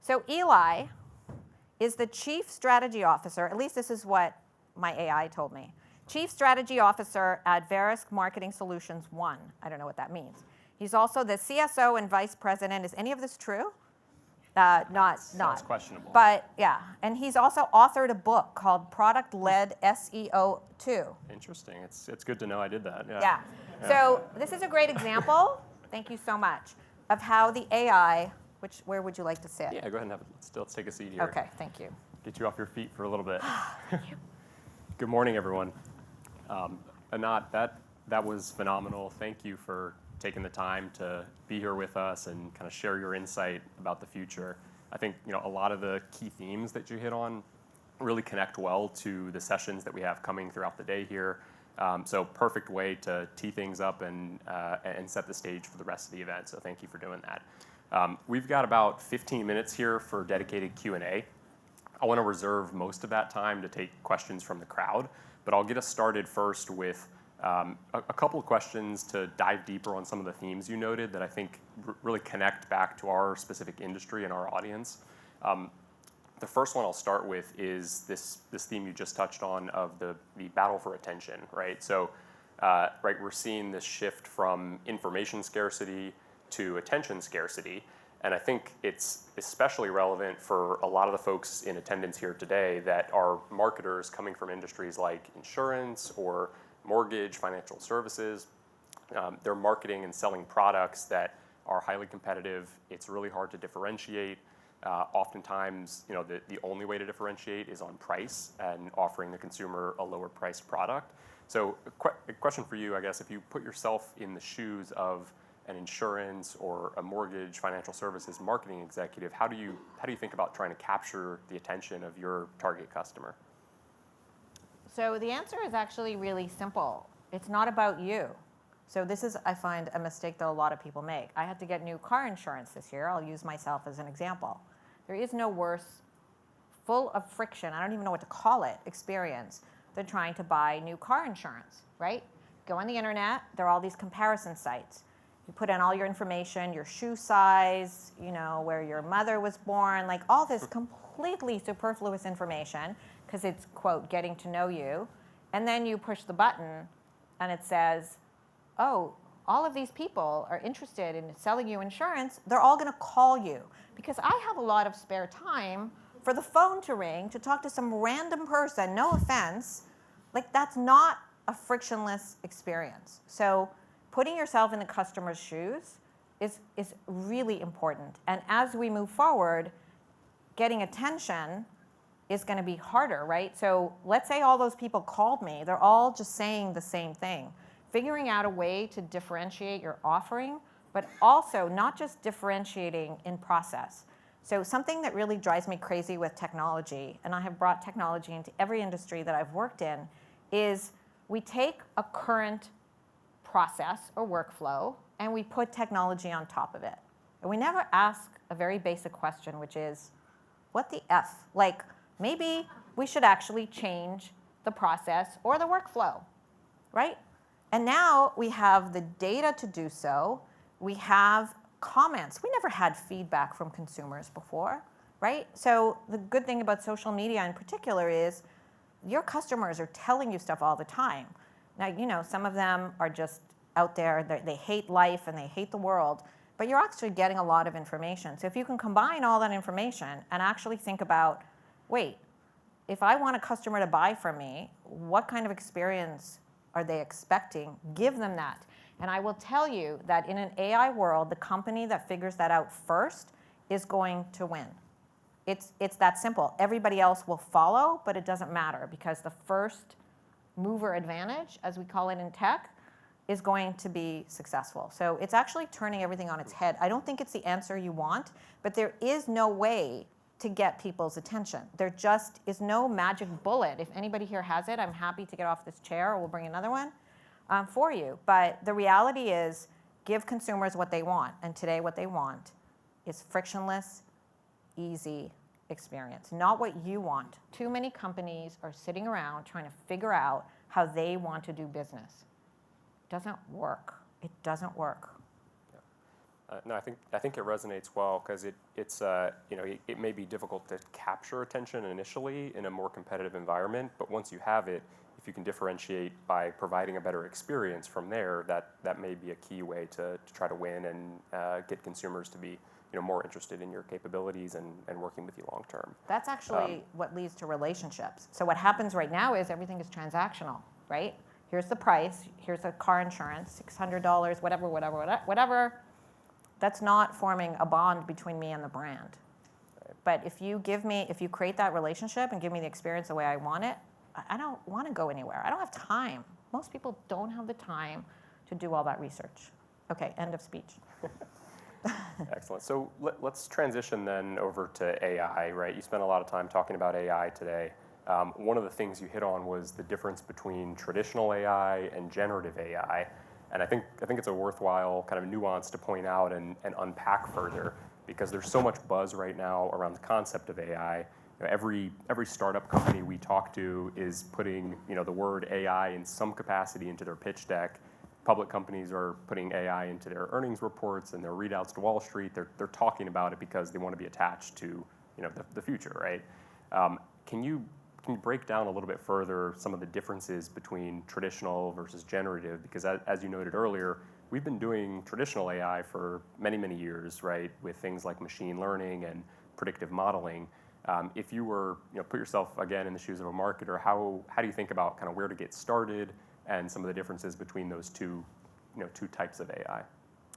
So Eli is the Chief Strategy Officer, at least this is what my AI told me. Chief Strategy Officer at Verisk Marketing Solutions 1. I don't know what that means. He's also the CSO and Vice President. Is any of this true? Not. Sounds questionable. But yeah, and he's also authored a book called Product-Led SEO 2. Interesting. It's good to know I did that. Yeah. So this is a great example, thank you so much, of how the AI, where would you like to sit? Yeah, go ahead and have it. Let's take a seat here. Okay, thank you. Get you off your feet for a little bit. Thank you. Good morning, everyone. Anat, that was phenomenal. Thank you for taking the time to be here with us and kind of share your insight about the future. I think a lot of the key themes that you hit on really connect well to the sessions that we have coming throughout the day here. So perfect way to tee things up and set the stage for the rest of the event. So thank you for doing that. We've got about 15 minutes here for dedicated Q&A. I want to reserve most of that time to take questions from the crowd, but I'll get us started first with a couple of questions to dive deeper on some of the themes you noted that I think really connect back to our specific industry and our audience. The first one I'll start with is this theme you just touched on of the battle for attention, right? So we're seeing this shift from information scarcity to attention scarcity. And I think it's especially relevant for a lot of the folks in attendance here today that are marketers coming from industries like insurance or mortgage, financial services. They're marketing and selling products that are highly competitive. It's really hard to differentiate. Oftentimes, the only way to differentiate is on price and offering the consumer a lower priced product. So a question for you, I guess, if you put yourself in the shoes of an insurance or a mortgage financial services marketing executive, how do you think about trying to capture the attention of your target customer? So the answer is actually really simple. It's not about you. So this is, I find, a mistake that a lot of people make. I had to get new car insurance this year. I'll use myself as an example. There is no worse, full of friction, I don't even know what to call it, experience than trying to buy new car insurance, right? Go on the internet, there are all these comparison sites. You put in all your information, your shoe size, where your mother was born, like all this completely superfluous information, because it's, quote, getting to know you. And then you push the button and it says, oh, all of these people are interested in selling you insurance. They're all going to call you. Because I have a lot of spare time for the phone to ring to talk to some random person, no offense. Like, that's not a frictionless experience. So putting yourself in the customer's shoes is really important. And as we move forward, getting attention is going to be harder, right? So let's say all those people called me. They're all just saying the same thing. Figuring out a way to differentiate your offering, but also not just differentiating in process. So something that really drives me crazy with technology, and I have brought technology into every industry that I've worked in, is we take a current process or workflow and we put technology on top of it. And we never ask a very basic question, which is, what the F? Like, maybe we should actually change the process or the workflow, right? And now we have the data to do so. We have comments. We never had feedback from consumers before, right? So the good thing about social media in particular is your customers are telling you stuff all the time. Now, some of them are just out there, they hate life and they hate the world, but you're actually getting a lot of information. So if you can combine all that information and actually think about, wait, if I want a customer to buy from me, what kind of experience are they expecting? Give them that. And I will tell you that in an AI world, the company that figures that out first is going to win. It's that simple. Everybody else will follow, but it doesn't matter because the first mover advantage, as we call it in tech, is going to be successful. So it's actually turning everything on its head. I don't think it's the answer you want, but there is no way to get people's attention. There just is no magic bullet. If anybody here has it, I'm happy to get off this chair or we'll bring another one for you. But the reality is give consumers what they want. And today what they want is frictionless, easy experience, not what you want. Too many companies are sitting around trying to figure out how they want to do business. It doesn't work. It doesn't work. No, I think it resonates well because it may be difficult to capture attention initially in a more competitive environment, but once you have it, if you can differentiate by providing a better experience from there, that may be a key way to try to win and get consumers to be more interested in your capabilities and working with you long term. That's actually what leads to relationships. So what happens right now is everything is transactional, right? Here's the price, here's the car insurance, $600, whatever. That's not forming a bond between me and the brand. Right. But if you create that relationship and give me the experience the way I want it, I don't want to go anywhere. I don't have time. Most people don't have the time to do all that research. Okay, end of speech. Excellent. So let's transition then over to AI, right? You spent a lot of time talking about AI today. One of the things you hit on was the difference between traditional AI and generative AI. And I think it's a worthwhile kind of nuance to point out and unpack further because there's so much buzz right now around the concept of AI. Every startup company we talk to is putting the word AI in some capacity into their pitch deck. Public companies are putting AI into their earnings reports and their readouts to Wall Street. They're talking about it because they want to be attached to the future, right? Can you break down a little bit further some of the differences between traditional versus generative? Because as you noted earlier, we've been doing traditional AI for many, many years, right? With things like machine learning and predictive modeling. If you were, put yourself again in the shoes of a marketer, how do you think about kind of where to get started and some of the differences between those two types of AI?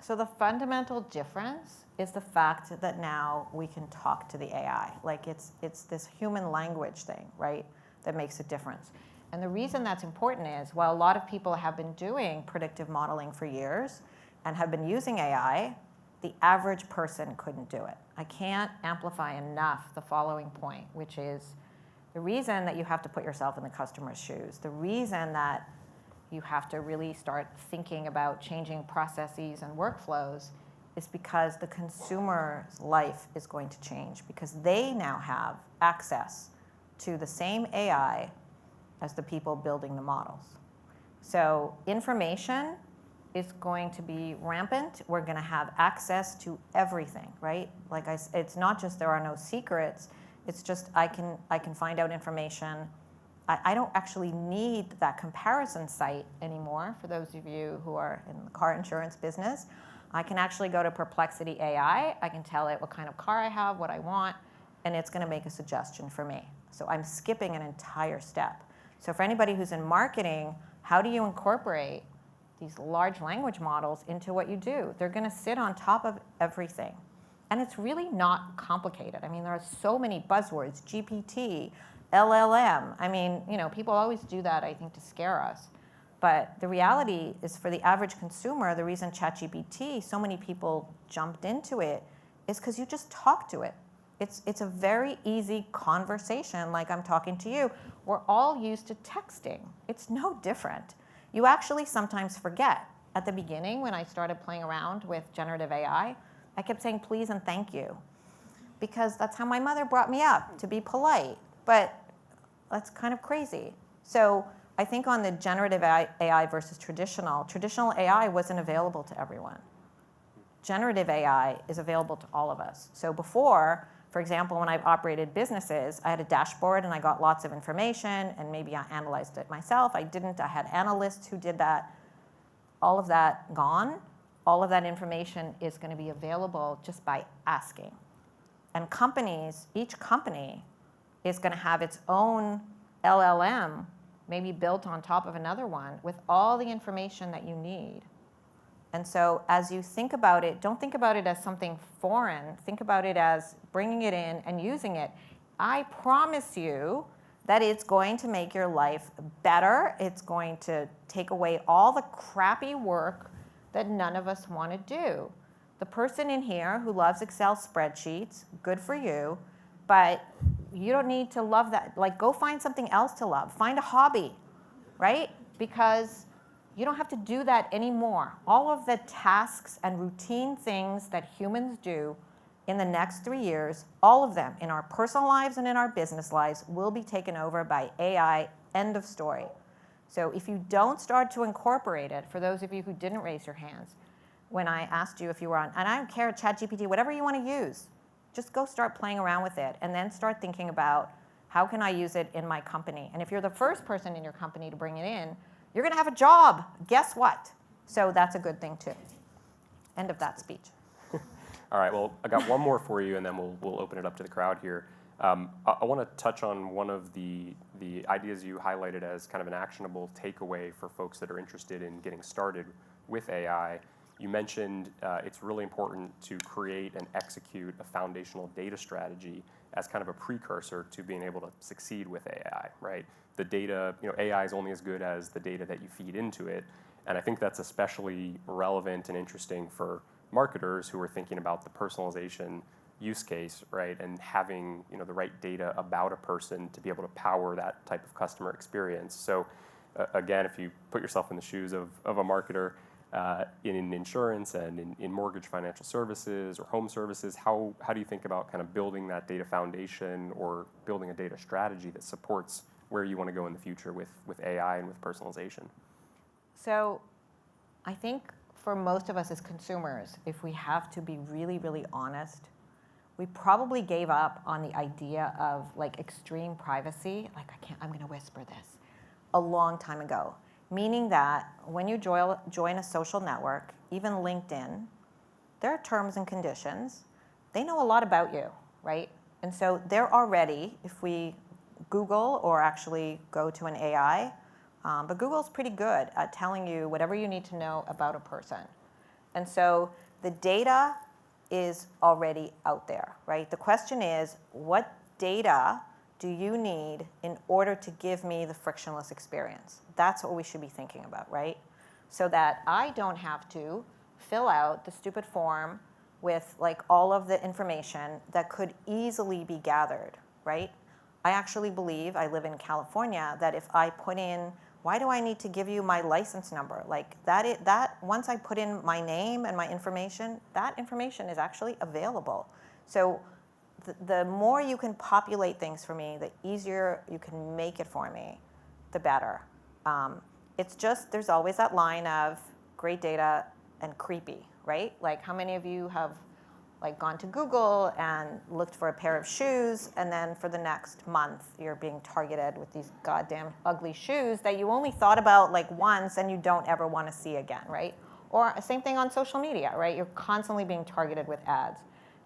So the fundamental difference is the fact that now we can talk to the AI. Like it's this human language thing, right, that makes a difference. And the reason that's important is while a lot of people have been doing predictive modeling for years and have been using AI, the average person couldn't do it. I can't amplify enough the following point, which is the reason that you have to put yourself in the customer's shoes, the reason that you have to really start thinking about changing processes and workflows is because the consumer's life is going to change because they now have access to the same AI as the people building the models. So information is going to be rampant. We're going to have access to everything, right? Like it's not just there are no secrets. It's just I can find out information. I don't actually need that comparison site anymore. For those of you who are in the car insurance business, I can actually go to Perplexity AI. I can tell it what kind of car I have, what I want, and it's going to make a suggestion for me. So I'm skipping an entire step. So for anybody who's in marketing, how do you incorporate these large language models into what you do? They're going to sit on top of everything. And it's really not complicated. I mean, there are so many buzzwords, GPT, LLM. I mean, people always do that, I think, to scare us. But the reality is for the average consumer, the reason ChatGPT, so many people jumped into it, is because you just talk to it. It's a very easy conversation like I'm talking to you. We're all used to texting. It's no different. You actually sometimes forget. At the beginning, when I started playing around with generative AI, I kept saying please and thank you because that's how my mother brought me up, to be polite. But that's kind of crazy. So I think on the generative AI versus traditional AI wasn't available to everyone. Generative AI is available to all of us. So before, for example, when I've operated businesses, I had a dashboard and I got lots of information and maybe I analyzed it myself. I didn't. I had analysts who did that. All of that gone. All of that information is going to be available just by asking. And companies, each company is going to have its own LLM, maybe built on top of another one, with all the information that you need. And so as you think about it, don't think about it as something foreign. Think about it as bringing it in and using it. I promise you that it's going to make your life better. It's going to take away all the crappy work that none of us want to do. The person in here who loves Excel spreadsheets, good for you, but you don't need to love that. Like, go find something else to love. Find a hobby, right? Because you don't have to do that anymore. All of the tasks and routine things that humans do in the next 3 years, all of them in our personal lives and in our business lives will be taken over by AI, end of story. So if you don't start to incorporate it, for those of you who didn't raise your hands, when I asked you if you were on, and I don't care, ChatGPT, whatever you want to use, just go start playing around with it and then start thinking about how can I use it in my company. And if you're the first person in your company to bring it in, you're going to have a job. Guess what? So that's a good thing too. End of that speech. All right, well, I got one more for you, and then we'll open it up to the crowd here. I want to touch on one of the ideas you highlighted as kind of an actionable takeaway for folks that are interested in getting started with AI. You mentioned it's really important to create and execute a foundational data strategy as kind of a precursor to being able to succeed with AI, right? The data, AI is only as good as the data that you feed into it, and I think that's especially relevant and interesting for marketers who are thinking about the personalization use case, right? And having the right data about a person to be able to power that type of customer experience. So again, if you put yourself in the shoes of a marketer in insurance and in mortgage financial services or home services, how do you think about kind of building that data foundation or building a data strategy that supports where you want to go in the future with AI and with personalization? So I think for most of us as consumers, if we have to be really, really honest, we probably gave up on the idea of like extreme privacy. Like I'm going to whisper this, a long time ago. Meaning that when you join a social network, even LinkedIn, there are terms and conditions. They know a lot about you, right? And so they're already, if we Google or actually go to an AI, but Google's pretty good at telling you whatever you need to know about a person. And so the data is already out there, right? The question is, what data do you need in order to give me the frictionless experience? That's what we should be thinking about, right? So that I don't have to fill out the stupid form with like all of the information that could easily be gathered, right? I actually believe, I live in California, that if I put in, why do I need to give you my license number? Like that once I put in my name and my information, that information is actually available. So the more you can populate things for me, the easier you can make it for me, the better. It's just, there's always that line of great data and creepy, right? Like how many of you have like gone to Google and looked for a pair of shoes, and then for the next month you're being targeted with these goddamn ugly shoes that you only thought about like once and you don't ever want to see again, right? Or same thing on social media, right? You're constantly being targeted with ads.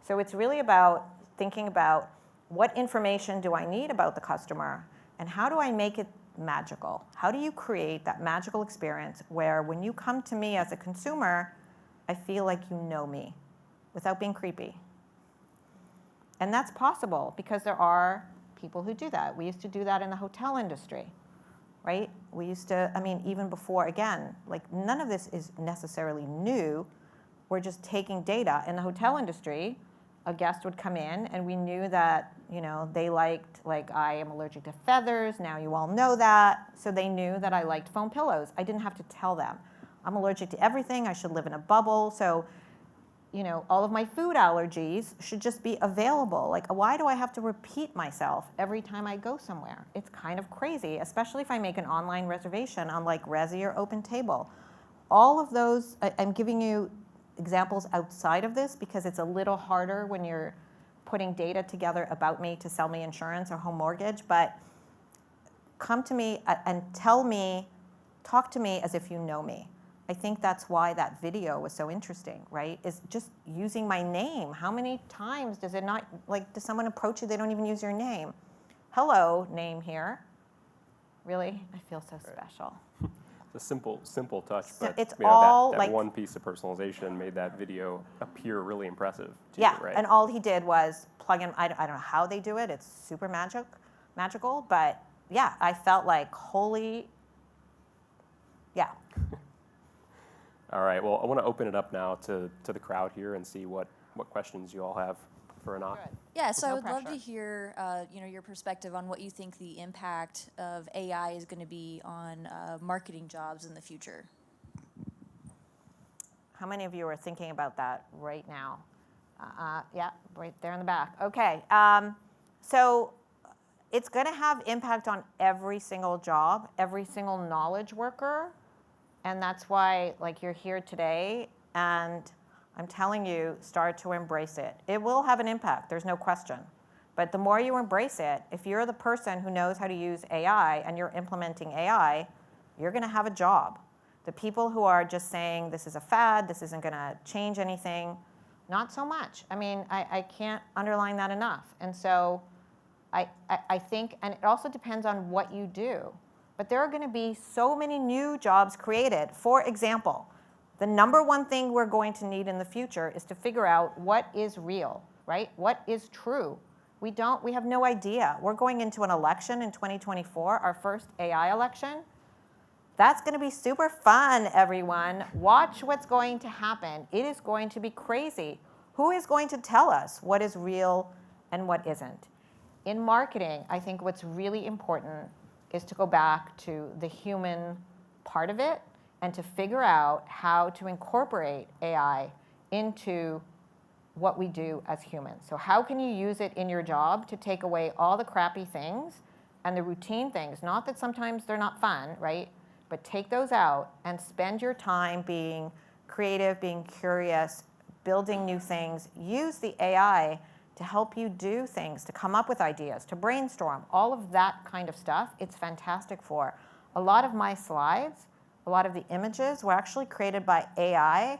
So it's really about thinking about what information do I need about the customer and how do I make it magical? How do you create that magical experience where when you come to me as a consumer, I feel like you know me without being creepy? And that's possible because there are people who do that. We used to do that in the hotel industry, right? We used to, even before, again, like none of this is necessarily new. We're just taking data. In the hotel industry, a guest would come in and we knew that, they liked, like I am allergic to feathers, now you all know that. So they knew that I liked foam pillows. I didn't have to tell them. I'm allergic to everything, I should live in a bubble. So, all of my food allergies should just be available. Like, why do I have to repeat myself every time I go somewhere? It's kind of crazy, especially if I make an online reservation on like Resy or Open Table. All of those, I'm giving you examples outside of this because it's a little harder when you're putting data together about me to sell me insurance or home mortgage, but come to me and talk to me as if you know me. I think that's why that video was so interesting, right? Is just using my name. How many times does it not, like, does someone approach you, they don't even use your name? Hello, name here. Really? I feel so special. It's a simple touch, but it's all that like one piece of personalization made that video appear really impressive to you, right? And all he did was plug in, I don't know how they do it, it's super magical, but yeah, I felt like, holy, yeah. All right, well, I want to open it up now to the crowd here and see what questions you all have for Anat. Yeah, so No I would love to pressure. hear your perspective on what you think the impact of AI is going to be on marketing jobs in the future. How many of you are thinking about that right now? Yeah, right there in the back. Okay, so it's going to have impact on every single job, every single knowledge worker, and that's why, like, you're here today. and I'm telling you, start to embrace it. It will have an impact, there's no question. But the more you embrace it, if you're the person who knows how to use AI and you're implementing AI, you're going to have a job. The people who are just saying this is a fad, this isn't going to change anything, not so much. I mean, I can't underline that enough. And so I think, and it also depends on what you do, but there are going to be so many new jobs created. For example, the number one thing we're going to need in the future is to figure out what is real, right? What is true? We have no idea. We're going into an election in 2024, our first AI election. That's going to be super fun, everyone. Watch what's going to happen. It is going to be crazy. Who is going to tell us what is real and what isn't? In marketing, I think what's really important is to go back to the human part of it and to figure out how to incorporate AI into what we do as humans. So how can you use it in your job to take away all the crappy things and the routine things? Not that sometimes they're not fun, right? But take those out and spend your time being creative, being curious, building new things. Use the AI to help you do things, to come up with ideas, to brainstorm, all of that kind of stuff. It's fantastic for. A lot of my slides, a lot of the images were actually created by AI,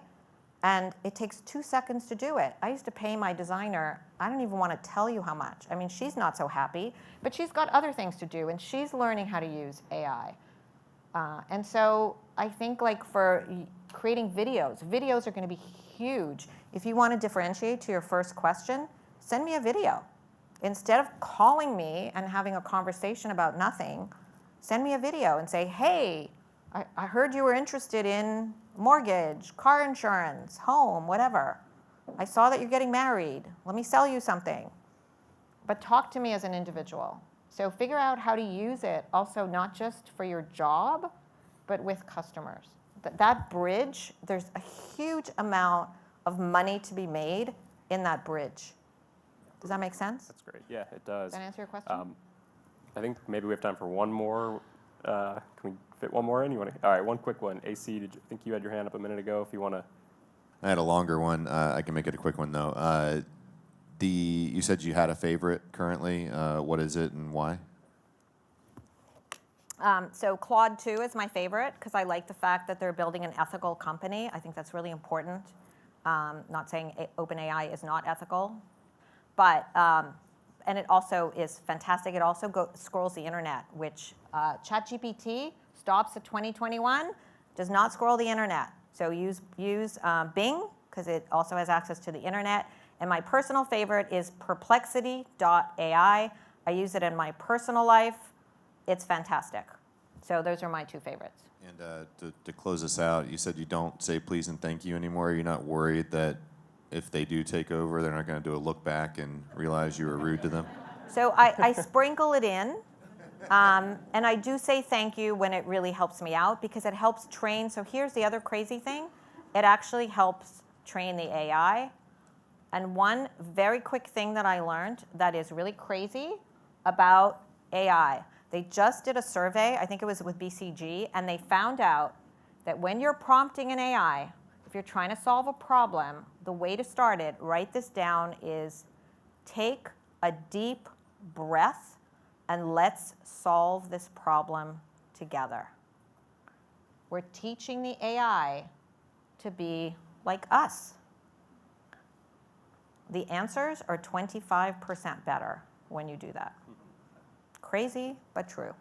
and it takes 2 seconds to do it. I used to pay my designer, I don't even want to tell you how much. I mean, she's not so happy, but she's got other things to do, and she's learning how to use AI. And so I think like for creating videos are going to be huge. If you want to differentiate to your first question, send me a video. Instead of calling me and having a conversation about nothing, send me a video and say, hey, I heard you were interested in mortgage, car insurance, home, whatever. I saw that you're getting married. Let me sell you something. But talk to me as an individual. So figure out how to use it also not just for your job, but with customers. That bridge, there's a huge amount of money to be made in that bridge. Does that make sense? That's great. Yeah, it does. Does that answer your question? I think maybe we have time for one more. Can we fit one more in? You want to? All right, one quick one. AC, I think you had your hand up a minute ago. If you want to. I had a longer one. I can make it a quick one though. You said you had a favorite currently. What is it and why? So Claude 2 is my favorite because I like the fact that they're building an ethical company. I think that's really important. Not saying OpenAI is not ethical, but and it also is fantastic. It also scrolls the internet, which ChatGPT stops at 2021, does not scroll the internet. So use Bing because it also has access to the internet. And my personal favorite is perplexity.ai. I use it in my personal life. It's fantastic. So those are my two favorites. And to close us out, you said you don't say please and thank you anymore. You're not worried that if they do take over, they're not going to do a look back and realize you were rude to them? So I sprinkle it in. And I do say thank you when it really helps me out because it helps train. So here's the other crazy thing. It actually helps train the AI. And one very quick thing that I learned that is really crazy about AI. They just did a survey, I think it was with BCG, and they found out that when you're prompting an AI, if you're trying to solve a problem, the way to start it, write this down, is take a deep breath and let's solve this problem together. We're teaching the AI to be like us. The answers are 25% better when you do that. Crazy, but true.